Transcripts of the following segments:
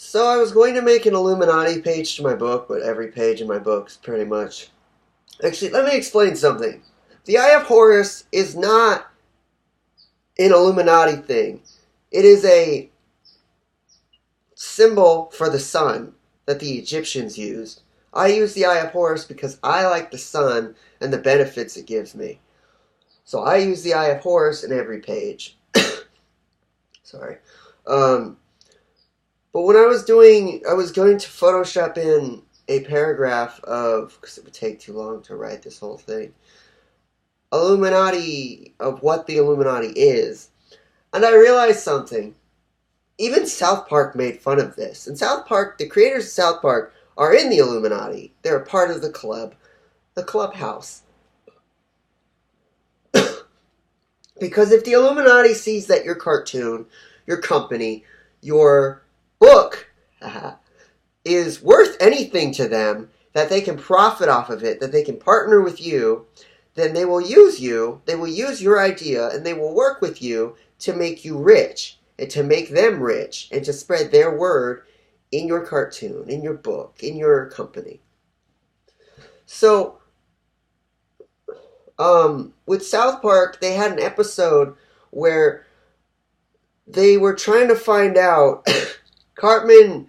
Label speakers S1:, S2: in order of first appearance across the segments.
S1: So I was going to make an Illuminati page to my book, but every page in my book is pretty much... Actually, let me explain something. The Eye of Horus is not an Illuminati thing. It is a symbol for the sun that the Egyptians used. I use the Eye of Horus because I like the sun and the benefits it gives me. So I use the Eye of Horus in every page. Sorry. But when I was going to Photoshop in a paragraph of, because it would take too long to write this whole thing, Illuminati, of what the Illuminati is. And I realized something. Even South Park made fun of this. And South Park, the creators of South Park are in the Illuminati. They're a part of the clubhouse. Because if the Illuminati sees that your cartoon, your company, your book is worth anything to them, that they can profit off of it, that they can partner with you, then they will use you, they will use your idea, and they will work with you to make you rich, and to make them rich, and to spread their word in your cartoon, in your book, in your company. So, with South Park, they had an episode where they were trying to find out, Cartman,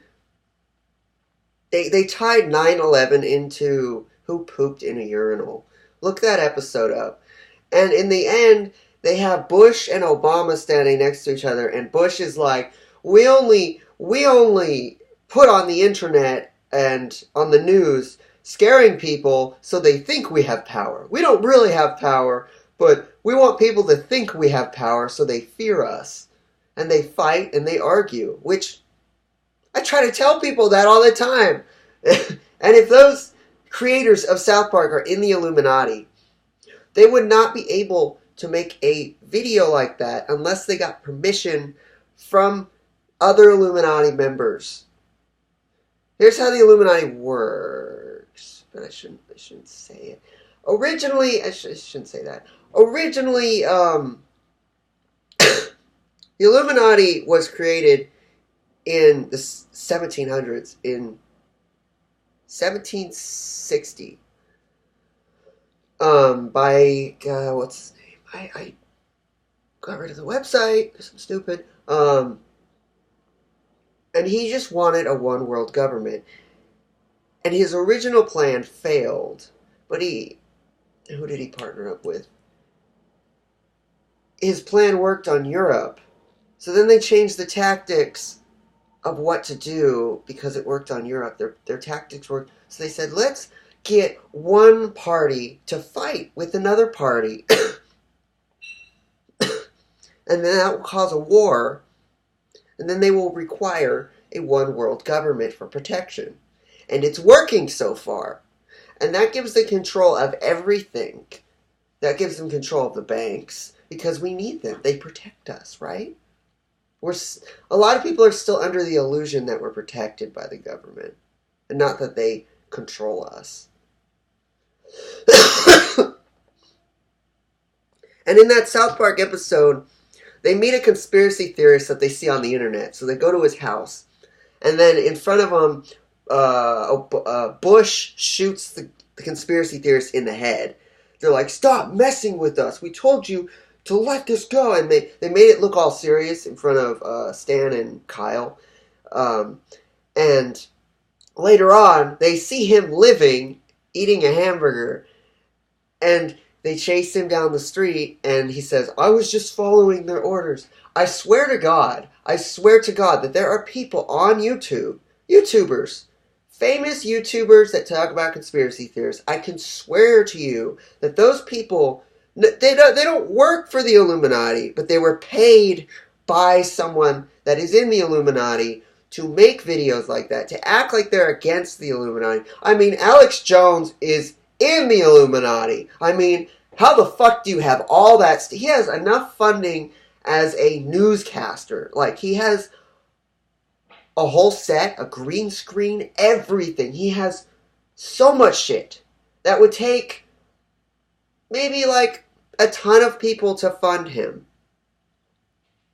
S1: they tied 9/11 into who pooped in a urinal. Look that episode up. And in the end, they have Bush and Obama standing next to each other, and Bush is like, we only put on the internet and on the news scaring people so they think we have power. We don't really have power, but we want people to think we have power so they fear us. And they fight and they argue, which I try to tell people that all the time. And if those creators of South Park are in the Illuminati, they would not be able to make a video like that unless they got permission from other Illuminati members. Here's how the Illuminati works. But I shouldn't say it. Originally, I shouldn't say that. Originally, the Illuminati was created in the 1700s, in 1760, by, what's his name? I got rid of the website because I'm stupid. And he just wanted a one world government. And his original plan failed. But who did he partner up with? His plan worked on Europe. So then they changed the tactics of what to do because it worked on Europe. Their tactics worked. So they said, let's get one party to fight with another party. And then that will cause a war. And then they will require a one world government for protection. And it's working so far. And that gives the control of everything. That gives them control of the banks. Because we need them. They protect us, right? A lot of people are still under the illusion that we're protected by the government. And not that they control us. And in that South Park episode, they meet a conspiracy theorist that they see on the internet. So they go to his house. And then in front of him, Bush shoots the conspiracy theorist in the head. They're like, stop messing with us. We told you to let this go. And they made it look all serious in front of Stan and Kyle. And later on, they see him living, eating a hamburger. And they chase him down the street. And he says, I was just following their orders. I swear to God that there are people on YouTube, YouTubers, famous YouTubers that talk about conspiracy theories. I can swear to you that those people, they don't work for the Illuminati, but they were paid by someone that is in the Illuminati to make videos like that, to act like they're against the Illuminati. I mean, Alex Jones is in the Illuminati. I mean, how the fuck do you have all that? He has enough funding as a newscaster. Like, he has a whole set, a green screen, everything. He has so much shit that would take maybe like a ton of people to fund him.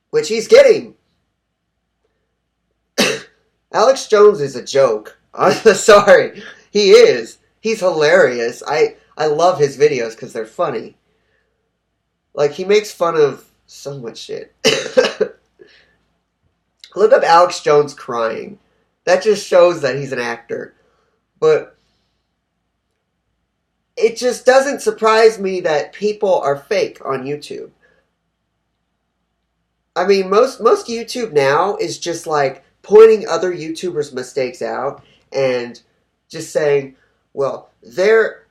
S1: Which he's getting. Alex Jones is a joke. I'm sorry. He is. He's hilarious. I love his videos because they're funny. Like, he makes fun of so much shit. Look up Alex Jones crying. That just shows that he's an actor. But it just doesn't surprise me that people are fake on YouTube. I mean, most YouTube now is just like pointing other YouTubers' mistakes out and just saying, well, they're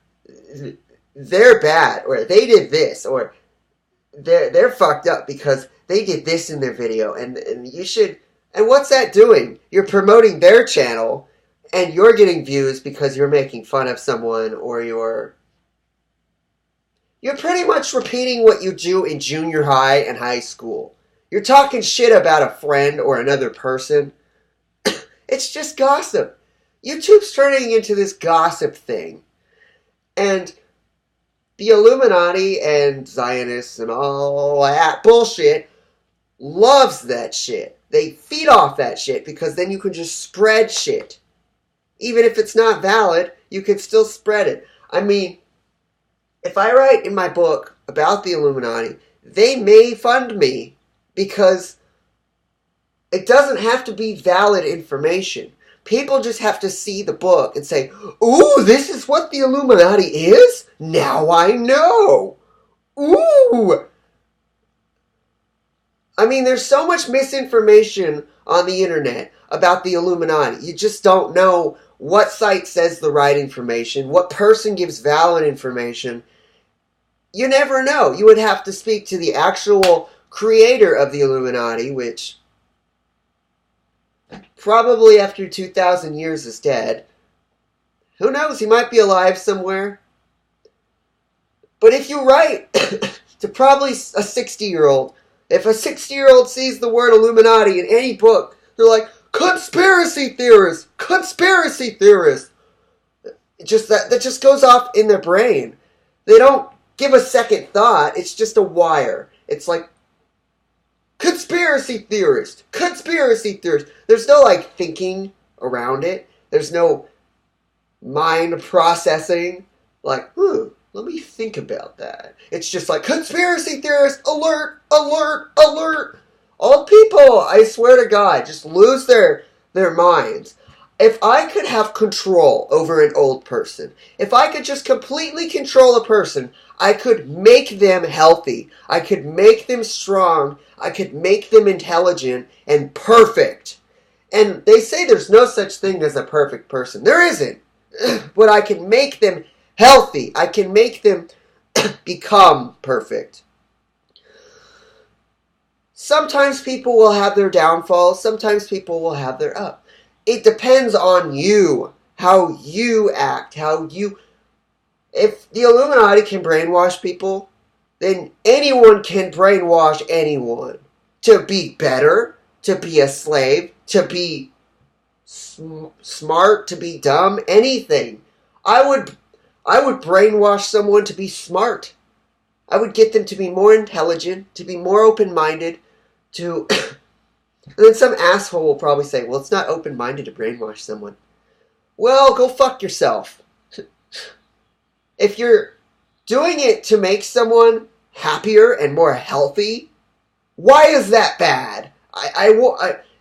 S1: bad, or they did this, or they're fucked up because they did this in their video, and you should. And what's that doing? You're promoting their channel, and you're getting views because you're making fun of someone, or you're pretty much repeating what you do in junior high and high school. You're talking shit about a friend or another person. It's just gossip. YouTube's turning into this gossip thing. And the Illuminati and Zionists and all that bullshit loves that shit. They feed off that shit because then you can just spread shit. Even if it's not valid, you can still spread it. I mean, if I write in my book about the Illuminati, they may fund me because it doesn't have to be valid information. People just have to see the book and say, ooh, this is what the Illuminati is? Now I know. Ooh. I mean, there's so much misinformation on the internet about the Illuminati. You just don't know what site says the right information, what person gives valid information. You never know. You would have to speak to the actual creator of the Illuminati, which probably after 2,000 years is dead. Who knows? He might be alive somewhere. But if you write to probably a 60-year-old, if a 60-year-old sees the word Illuminati in any book, they're like, conspiracy theorist, conspiracy theorist. That just goes off in their brain. They don't give a second thought. It's just a wire. It's like, conspiracy theorist, conspiracy theorist. There's no, like, thinking around it. There's no mind processing. Like, let me think about that. It's just like, conspiracy theorist, alert, alert, alert. Old people, I swear to God, just lose their minds. If I could have control over an old person, if I could just completely control a person, I could make them healthy. I could make them strong. I could make them intelligent and perfect. And they say there's no such thing as a perfect person. There isn't. But I can make them healthy. I can make them become perfect. Sometimes people will have their downfalls. Sometimes people will have their up. It depends on you, how you act, If the Illuminati can brainwash people, then anyone can brainwash anyone to be better, to be a slave, to be smart, to be dumb, anything. I would brainwash someone to be smart. I would get them to be more intelligent, to be more open-minded, to... And then some asshole will probably say, well, it's not open-minded to brainwash someone. Well, go fuck yourself. If you're doing it to make someone happier and more healthy, why is that bad?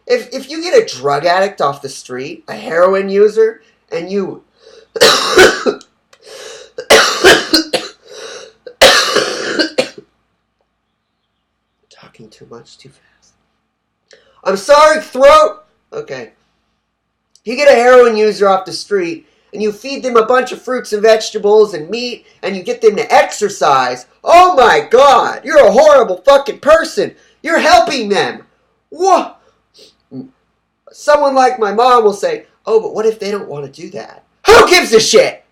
S1: If you get a drug addict off the street, a heroin user, and you... Talking too much, too fast. I'm sorry, throat! Okay. You get a heroin user off the street, and you feed them a bunch of fruits and vegetables and meat, and you get them to exercise. Oh my God! You're a horrible fucking person! You're helping them! What? Someone like my mom will say, oh, but what if they don't want to do that? Who gives a shit?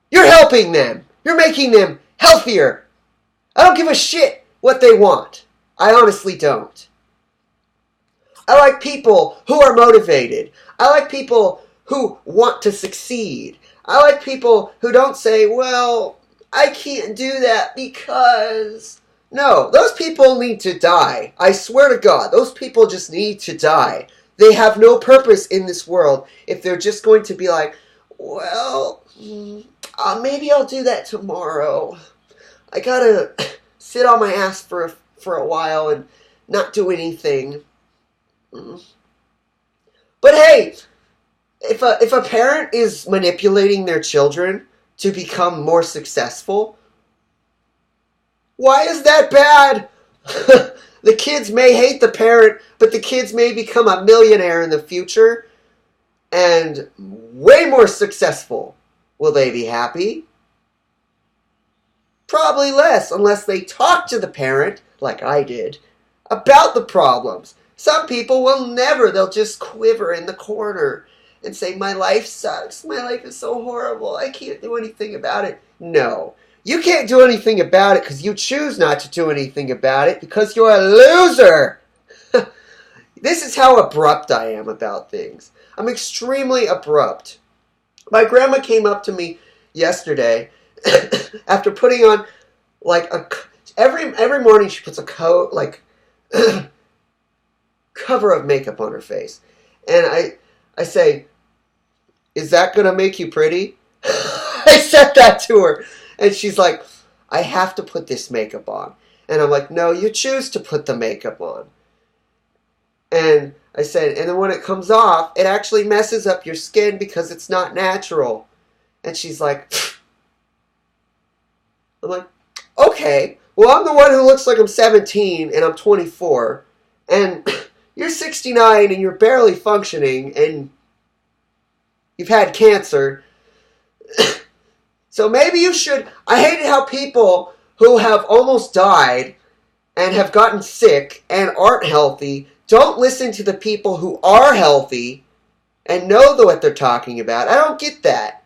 S1: You're helping them. You're making them healthier. I don't give a shit what they want. I honestly don't. I like people who are motivated. I like people who want to succeed. I like people who don't say, well, I can't do that because... No, those people need to die. I swear to God, those people just need to die. They have no purpose in this world if they're just going to be like, well, maybe I'll do that tomorrow. I gotta sit on my ass for a while and not do anything. But hey, if a parent is manipulating their children to become more successful, why is that bad? The kids may hate the parent, but the kids may become a millionaire in the future and way more successful. Will they be happy? Probably less, unless they talk to the parent, like I did, about the problems. Some people will never. They'll just quiver in the corner and say, my life sucks. My life is so horrible. I can't do anything about it. No. You can't do anything about it because you choose not to do anything about it because you're a loser. This is how abrupt I am about things. I'm extremely abrupt. My grandma came up to me yesterday after putting on like every morning she puts a coat like cover of makeup on her face. And I say, is that going to make you pretty? I said that to her. And she's like, I have to put this makeup on. And I'm like, no, you choose to put the makeup on. And I said, and then when it comes off, it actually messes up your skin because it's not natural. And she's like, I'm like, okay, well, I'm the one who looks like I'm 17 and I'm 24. And you're 69 and you're barely functioning and you've had cancer. So maybe you should. I hated how people who have almost died and have gotten sick and aren't healthy don't listen to the people who are healthy and know what they're talking about. I don't get that.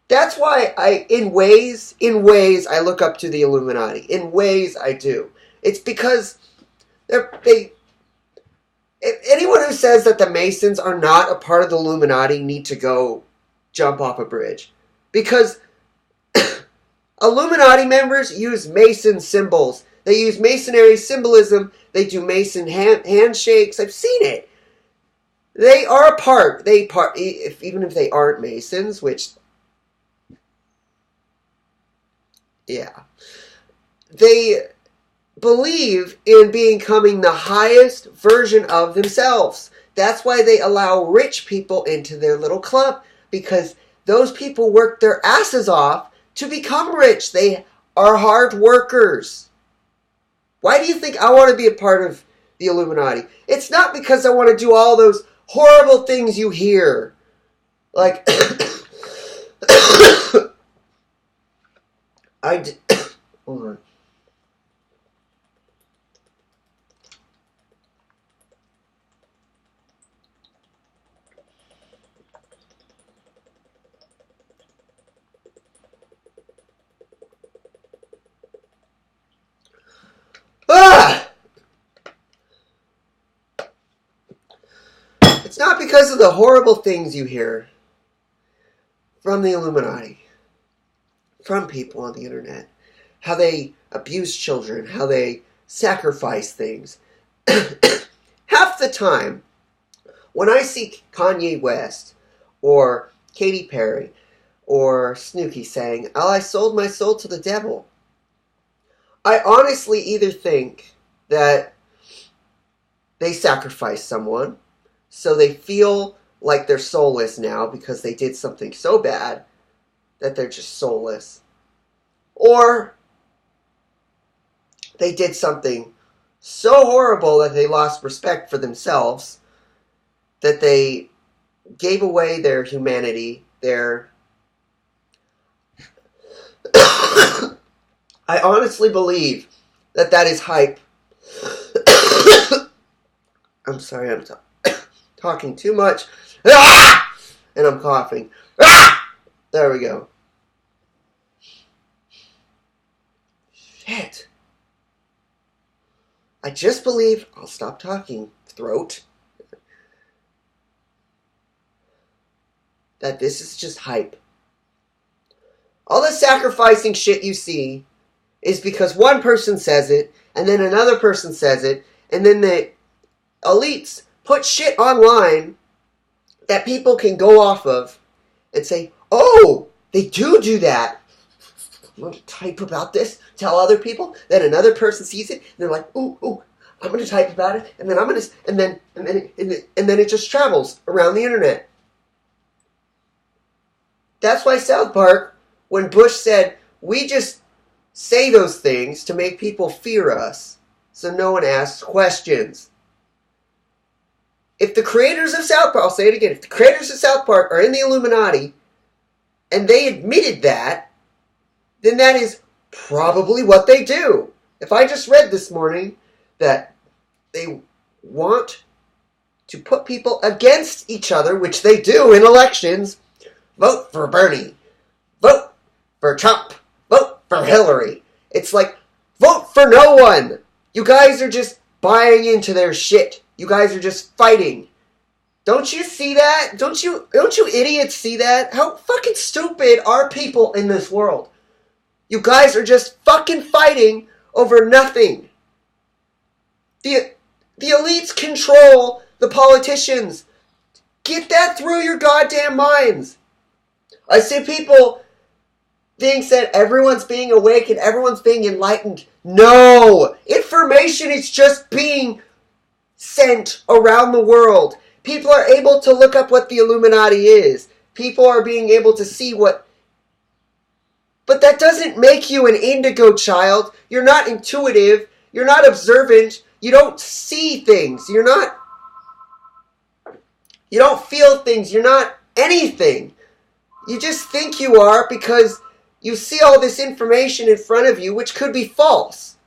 S1: That's why in ways, I look up to the Illuminati. In ways, I do. It's because anyone who says that the Masons are not a part of the Illuminati need to go jump off a bridge. Because Illuminati members use Mason symbols. They use Masonry symbolism. They do Mason handshakes. I've seen it. They are a part. Even if they aren't Masons, which, yeah. They believe in becoming the highest version of themselves. That's why they allow rich people into their little club. Because those people work their asses off to become rich. They are hard workers. Why do you think I want to be a part of the Illuminati? It's not because I want to do all those horrible things you hear. Like, hold on. It's not because of the horrible things you hear from the Illuminati, from people on the internet, how they abuse children, how they sacrifice things. Half the time, when I see Kanye West or Katy Perry or Snooki saying, "Oh, I sold my soul to the devil," I honestly either think that they sacrificed someone, so they feel like they're soulless now because they did something so bad that they're just soulless. Or they did something so horrible that they lost respect for themselves, that they gave away their humanity, their... I honestly believe that is hype. I'm sorry, I'm talking too much. And I'm coughing. There we go. Shit. I just believe... I'll stop talking, throat. That this is just hype. All the sacrificing shit you see is because one person says it, and then another person says it, and then the elites put shit online that people can go off of and say, oh, they do that. I'm going to type about this, tell other people, then another person sees it, and they're like, ooh, I'm going to type about it, and then I'm going to, and then it just travels around the internet. That's why South Park, when Bush said, we just say those things to make people fear us, so no one asks questions. If the creators of South Park, I'll say it again, if the creators of South Park are in the Illuminati, and they admitted that, then that is probably what they do. If I just read this morning that they want to put people against each other, which they do in elections, vote for Bernie, vote for Trump, vote for Hillary. It's like, vote for no one. You guys are just buying into their shit. You guys are just fighting. Don't you see that? Don't you idiots see that? How fucking stupid are people in this world? You guys are just fucking fighting over nothing. The elites control the politicians. Get that through your goddamn minds. I see people think that everyone's being awake and everyone's being enlightened. No! Information is just being sent around the world. People are able to look up what the Illuminati is. People are being able to see what... But that doesn't make you an indigo child. You're not intuitive. You're not observant. You don't see things. You don't feel things. You're not anything. You just think you are because you see all this information in front of you, which could be false.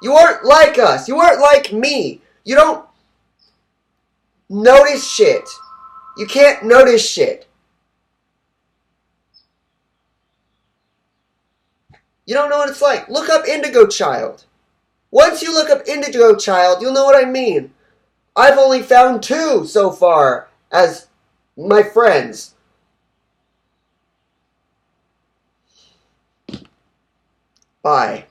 S1: You aren't like us. You aren't like me. You don't notice shit. You can't notice shit. You don't know what it's like. Look up Indigo Child. Once you look up Indigo Child, you'll know what I mean. I've only found 2 so far as my friends. Bye.